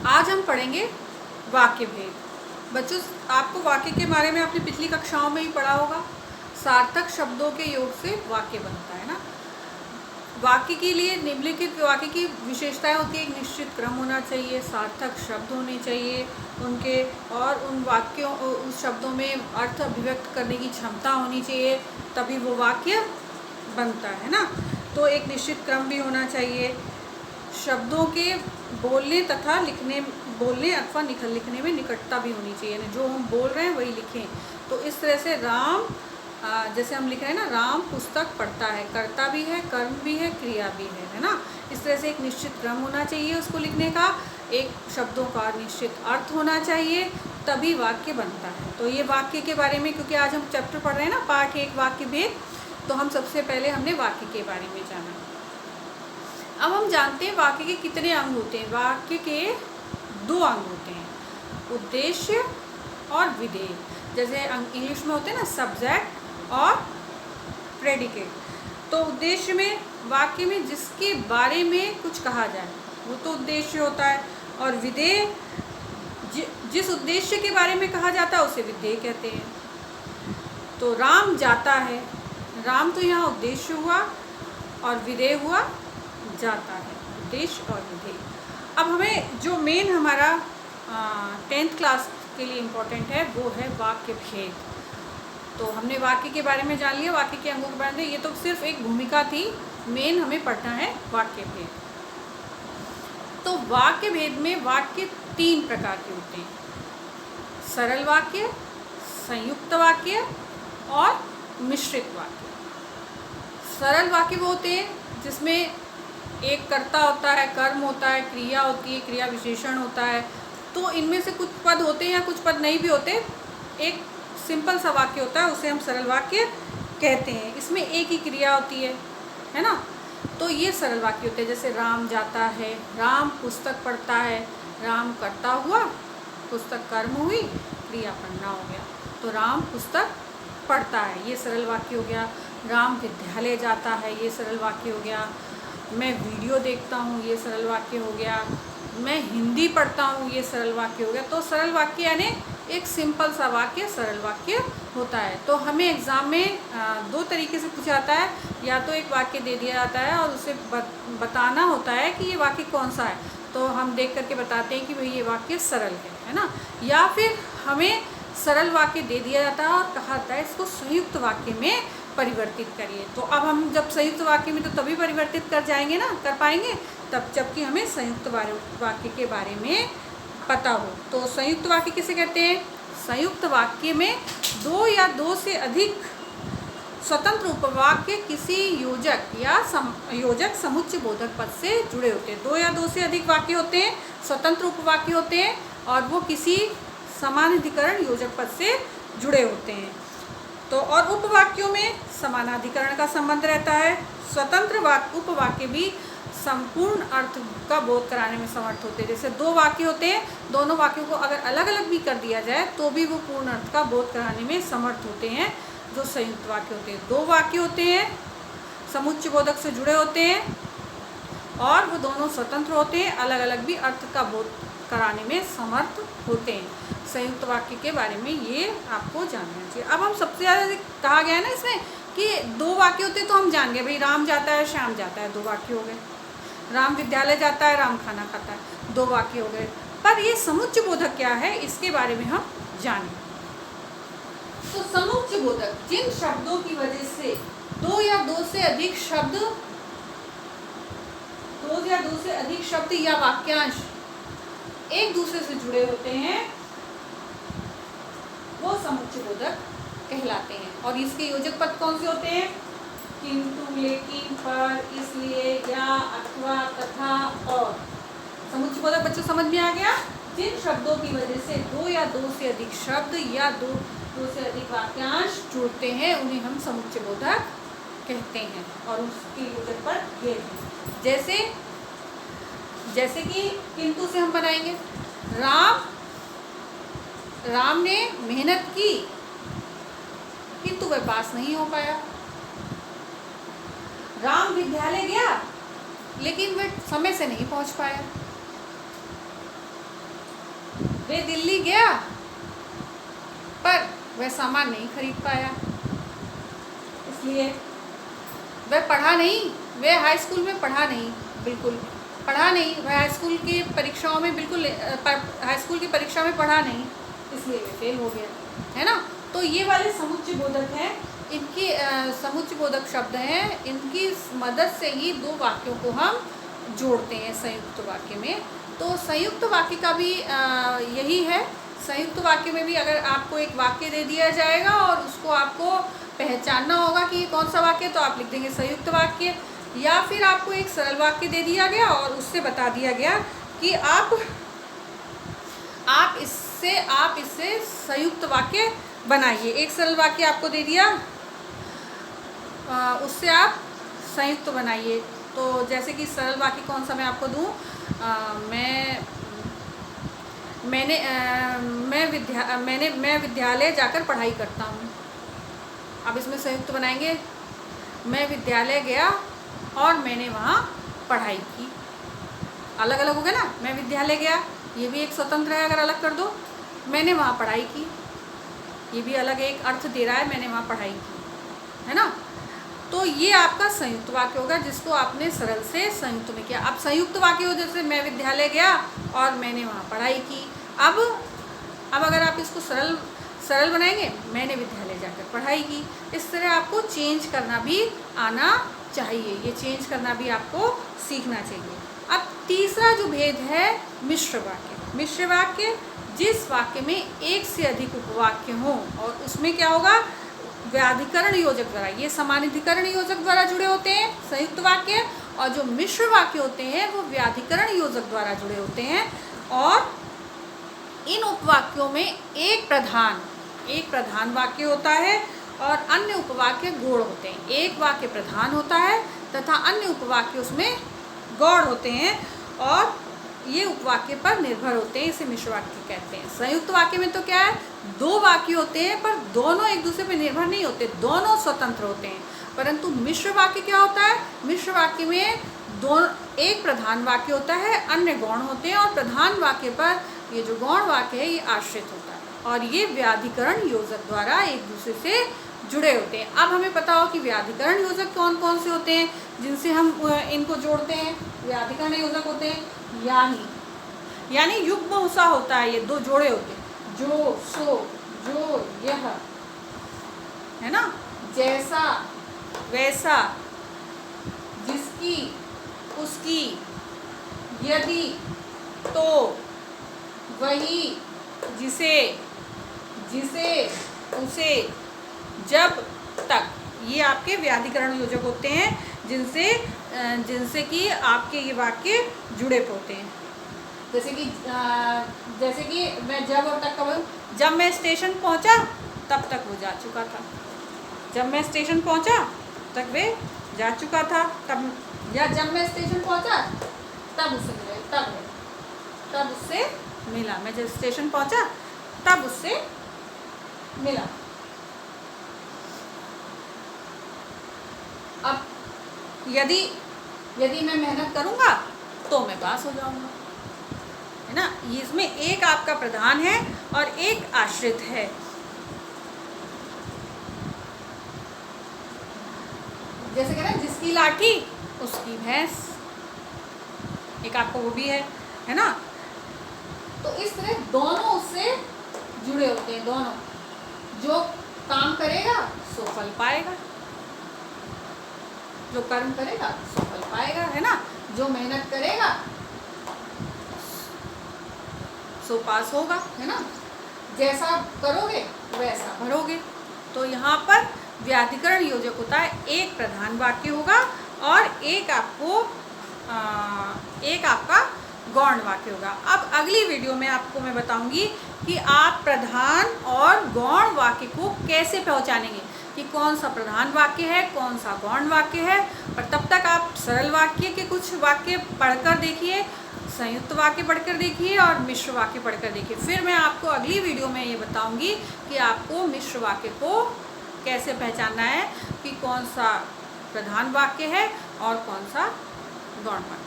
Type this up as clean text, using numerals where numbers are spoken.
आज हम पढ़ेंगे वाक्य भेद। बच्चों, आपको वाक्य के बारे में आपने पिछली कक्षाओं में ही पढ़ा होगा। सार्थक शब्दों के योग से वाक्य बनता है ना। वाक्य के लिए निम्नलिखित वाक्य की विशेषताएं होती है। एक निश्चित क्रम होना चाहिए, सार्थक शब्द होने चाहिए उनके, और उन वाक्यों उस शब्दों में अर्थ अभिव्यक्त करने की क्षमता होनी चाहिए, तभी वो वाक्य बनता है ना। तो एक निश्चित क्रम भी होना चाहिए। शब्दों के बोलने अथवा लिखने में निकटता भी होनी चाहिए, जो हम बोल रहे हैं वही लिखें। तो इस तरह से राम, जैसे हम लिख रहे हैं ना, राम पुस्तक पढ़ता है, कर्ता भी है, कर्म भी है, क्रिया भी है ना। इस तरह से एक निश्चित क्रम होना चाहिए उसको लिखने का, एक शब्दों का निश्चित अर्थ होना चाहिए, तभी वाक्य बनता है। तो ये वाक्य के बारे में, क्योंकि आज हम चैप्टर पढ़ रहे हैं ना, पाठ 1 वाक्य भेद, तो हम सबसे पहले हमने वाक्य के बारे में जाना। अब हम जानते हैं वाक्य के कितने अंग होते हैं। वाक्य के 2 अंग होते हैं, उद्देश्य और विधेय। जैसे इंग्लिश में होते हैं ना, सब्जेक्ट और प्रेडिकेट। तो उद्देश्य में वाक्य में जिसके बारे में कुछ कहा जाए वो तो उद्देश्य होता है, और विधेय जिस उद्देश्य के बारे में कहा जाता है उसे विधेय कहते हैं। तो राम जाता है, राम तो यहाँ उद्देश्य हुआ, और विधेय हुआ जाता है, उद्देश्य और विधेय। अब हमें जो मेन हमारा 10th क्लास के लिए इम्पोर्टेंट है वो है वाक्य भेद। तो हमने वाक्य के बारे में जान लिया, वाक्य के अंगों के बारे में। ये तो सिर्फ एक भूमिका थी, मेन हमें पढ़ना है वाक्य भेद। तो वाक्य भेद में वाक्य 3 प्रकार के होते हैं, सरल वाक्य, संयुक्त वाक्य और मिश्रित वाक्य। सरल वाक्य वो होते हैं जिसमें एक कर्ता होता है, कर्म होता है, क्रिया होती है, क्रिया विशेषण होता है। तो इनमें से कुछ पद होते हैं या कुछ पद नहीं भी होते, एक सिंपल सा वाक्य होता है, उसे हम सरल वाक्य कहते हैं। इसमें एक ही क्रिया होती है ना। तो ये सरल वाक्य होते हैं। जैसे राम जाता है, राम पुस्तक पढ़ता है, राम कर्ता हुआ, पुस्तक कर्म हुई, क्रिया पढ़ना हो गया। तो राम पुस्तक पढ़ता है, ये सरल वाक्य हो गया। राम विद्यालय जाता है, ये सरल वाक्य हो गया। मैं वीडियो देखता हूँ, ये सरल वाक्य हो गया। मैं हिंदी पढ़ता हूँ, ये सरल वाक्य हो गया। तो सरल वाक्य यानी एक सिंपल सा वाक्य सरल वाक्य होता है। तो हमें एग्ज़ाम में 2 तरीके से पूछा जाता है, या तो एक वाक्य दे दिया जाता है और उसे बताना होता है कि ये वाक्य कौन सा है, तो हम देख करके बताते हैं कि भाई ये वाक्य सरल है ना। या फिर हमें सरल वाक्य दे दिया जाता है और कहा जाता है इसको संयुक्त वाक्य में परिवर्तित करिए। तो अब हम जब संयुक्त वाक्य में, तो तभी परिवर्तित कर जाएंगे ना, कर पाएंगे तब जबकि हमें संयुक्त वाक्य के बारे में पता हो। तो संयुक्त वाक्य किसे कहते हैं? संयुक्त वाक्य में 2 या 2 से अधिक स्वतंत्र उपवाक्य किसी योजक या योजक समुच्चय बोधक पद से जुड़े होते हैं। 2 या 2 से अधिक वाक्य होते हैं, स्वतंत्र उपवाक्य होते हैं, और वो किसी समानाधिकरण योजक पद से जुड़े होते हैं। तो और उपवाक्यों में समानाधिकरण का संबंध रहता है। स्वतंत्र उपवाक्य भी संपूर्ण अर्थ का बोध कराने में समर्थ होते हैं। जैसे 2 वाक्य होते हैं, दोनों वाक्यों को अगर अलग अलग भी कर दिया जाए तो भी वो पूर्ण अर्थ का बोध कराने में समर्थ होते हैं, जो संयुक्त वाक्य होते हैं। 2 वाक्य होते हैं, समुच्चय बोधक से जुड़े होते हैं, और वो दोनों स्वतंत्र होते हैं, अलग अलग भी अर्थ का बोध कराने में समर्थ होते हैं। संयुक्त वाक्य के बारे में ये आपको जानना चाहिए। अब हम सबसे ज़्यादा कहा गया है ना इसमें कि 2 वाक्य होते हैं, तो हम जान गए भाई राम जाता है, श्याम जाता है, 2 वाक्य हो गए। राम विद्यालय जाता है, राम खाना खाता है, 2 वाक्य हो गए। पर ये समुच्चय बोधक क्या है, इसके बारे में हम जानें। तो समुच्चय बोधक जिन शब्दों की वजह से 2 या 2 से अधिक शब्द या वाक्यांश एक दूसरे से जुड़े होते हैं, वो समुच्चय बोधक कहलाते हैं। और इसके योजक पद कौन से होते हैं? किंतु, लेकिन, पर, इसलिए, या, अथवा, तथा, और। समुच्चय बोधक बच्चों समझ में आ गया? जिन शब्दों की वजह से 2 या 2 से अधिक शब्द या 2 से अधिक वाक्यांश जुड़ते हैं, उन्हें हम समुच्चय बोधक कहते हैं, और उसके योजक पद ये हैं। जैसे कि किंतु से हम बनाएंगे, राम ने मेहनत की किंतु वह पास नहीं हो पाया। राम विद्यालय गया लेकिन वह समय से नहीं पहुंच पाया। वे दिल्ली गया पर वह सामान नहीं खरीद पाया, इसलिए वह पढ़ा नहीं, वह हाई स्कूल में पढ़ा नहीं, बिल्कुल पढ़ा नहीं, वह हाई स्कूल की परीक्षाओं में बिल्कुल हाई स्कूल की परीक्षा में पढ़ा नहीं, इसलिए वह फेल हो गया, है ना। तो ये वाले समुच्चय बोधक हैं, इनकी समुच्चय बोधक शब्द हैं, इनकी मदद से ही दो वाक्यों को हम जोड़ते हैं संयुक्त वाक्य में। तो संयुक्त वाक्य का भी यही है। संयुक्त वाक्य में भी अगर आपको एक वाक्य दे दिया जाएगा और उसको आपको पहचानना होगा कि कौन सा वाक्य, तो आप लिख देंगे संयुक्त वाक्य। या फिर आपको एक सरल वाक्य दे दिया गया और उससे बता दिया गया कि आप इससे संयुक्त वाक्य बनाइए। एक सरल वाक्य आपको दे दिया, उससे आप संयुक्त बनाइए। तो जैसे कि सरल वाक्य कौन सा मैं आपको दूं, मैं विद्यालय जाकर पढ़ाई करता हूँ। अब इसमें संयुक्त बनाएंगे, मैं विद्यालय गया और मैंने वहाँ पढ़ाई की। अलग अलग हो गया ना, मैं विद्यालय गया, ये भी एक स्वतंत्र है, अगर अलग कर दो। मैंने वहाँ पढ़ाई की, ये भी अलग एक अर्थ दे रहा है, मैंने वहाँ पढ़ाई की, है ना। तो ये आपका संयुक्त वाक्य होगा जिसको आपने सरल से संयुक्त में किया। अब संयुक्त वाक्य हो जैसे मैं विद्यालय गया और मैंने वहाँ पढ़ाई की। अब अगर आप इसको सरल बनाएंगे, मैंने विद्यालय जाकर पढ़ाई की। इस तरह आपको चेंज करना भी आना चाहिए, ये चेंज करना भी आपको सीखना चाहिए। अब तीसरा जो भेद है मिश्र वाक्य। मिश्र वाक्य जिस वाक्य में एक से अधिक उपवाक्य हों और उसमें क्या होगा, व्याधिकरण योजक द्वारा, ये समानाधिकरण योजक द्वारा जुड़े होते हैं संयुक्त वाक्य, और जो मिश्र वाक्य होते हैं वो व्याधिकरण योजक द्वारा जुड़े होते हैं। और इन उपवाक्यों में एक प्रधान वाक्य होता है और अन्य उपवाक्य गौण होते हैं। एक वाक्य प्रधान होता है तथा अन्य उपवाक्य उसमें गौण होते हैं और ये उपवाक्य पर निर्भर होते हैं, इसे मिश्र वाक्य कहते हैं। संयुक्त वाक्य में तो क्या है, दो वाक्य होते हैं पर दोनों एक दूसरे पर निर्भर नहीं होते, दोनों स्वतंत्र होते हैं। परंतु मिश्र वाक्य क्या होता है, मिश्र वाक्य में एक प्रधान वाक्य होता है, अन्य गौण होते हैं, और प्रधान वाक्य पर ये जो गौण वाक्य है ये आश्रित होता है और ये व्याधिकरण योजक द्वारा एक दूसरे से जुड़े होते हैं। अब हमें पता हो कि व्याधिकरण योजक कौन कौन से होते हैं जिनसे हम इनको जोड़ते हैं। व्याधिकरण योजक होते हैं यानी युग्म सा होता है, ये दो जोड़े होते हैं, जो, सो, जो, यह, है ना, जैसा, वैसा, जिसकी, उसकी, यदि, तो, वही, जिसे, उसे, जब तक, ये आपके व्याधिकरण योजक होते हैं जिनसे कि आपके ये वाक्य जुड़े होते हैं। जैसे कि मैं जब और तक का बोलूं, जब मैं स्टेशन पहुंचा तब तक वो जा चुका था, जब मैं स्टेशन पहुंचा तक वे जा चुका था, तब, या जब मैं स्टेशन पहुंचा तब उससे मिला, मैं जब स्टेशन पहुंचा तब उससे मिला। अब यदि मैं मेहनत करूंगा तो मैं पास हो जाऊंगा, है ना। इसमें एक आपका प्रधान है और एक आश्रित है। जैसे कहते हैं जिसकी लाठी उसकी भैंस, एक आपको वो भी है ना। तो इस तरह दोनों उससे जुड़े होते हैं, दोनों, जो काम करेगा सो फल पाएगा, जो कर्म करेगा सो फल पाएगा, है ना। जो मेहनत करेगा सो पास होगा, है ना। जैसा करोगे वैसा भरोगे। तो यहाँ पर व्याधिकरण योजक होता है, एक प्रधान वाक्य होगा और एक आपका गौण वाक्य होगा। अब अगली वीडियो में आपको मैं बताऊंगी कि आप प्रधान और गौण वाक्य को कैसे पहचानेंगे, कि कौन सा प्रधान वाक्य है, कौन सा गौण वाक्य है। और तब तक आप सरल वाक्य के कुछ वाक्य पढ़कर देखिए, संयुक्त वाक्य पढ़कर देखिए और मिश्र वाक्य पढ़कर देखिए। फिर मैं आपको अगली वीडियो में ये बताऊंगी कि आपको मिश्र वाक्य को कैसे पहचानना है, कि कौन सा प्रधान वाक्य है और कौन सा गौण वाक्य।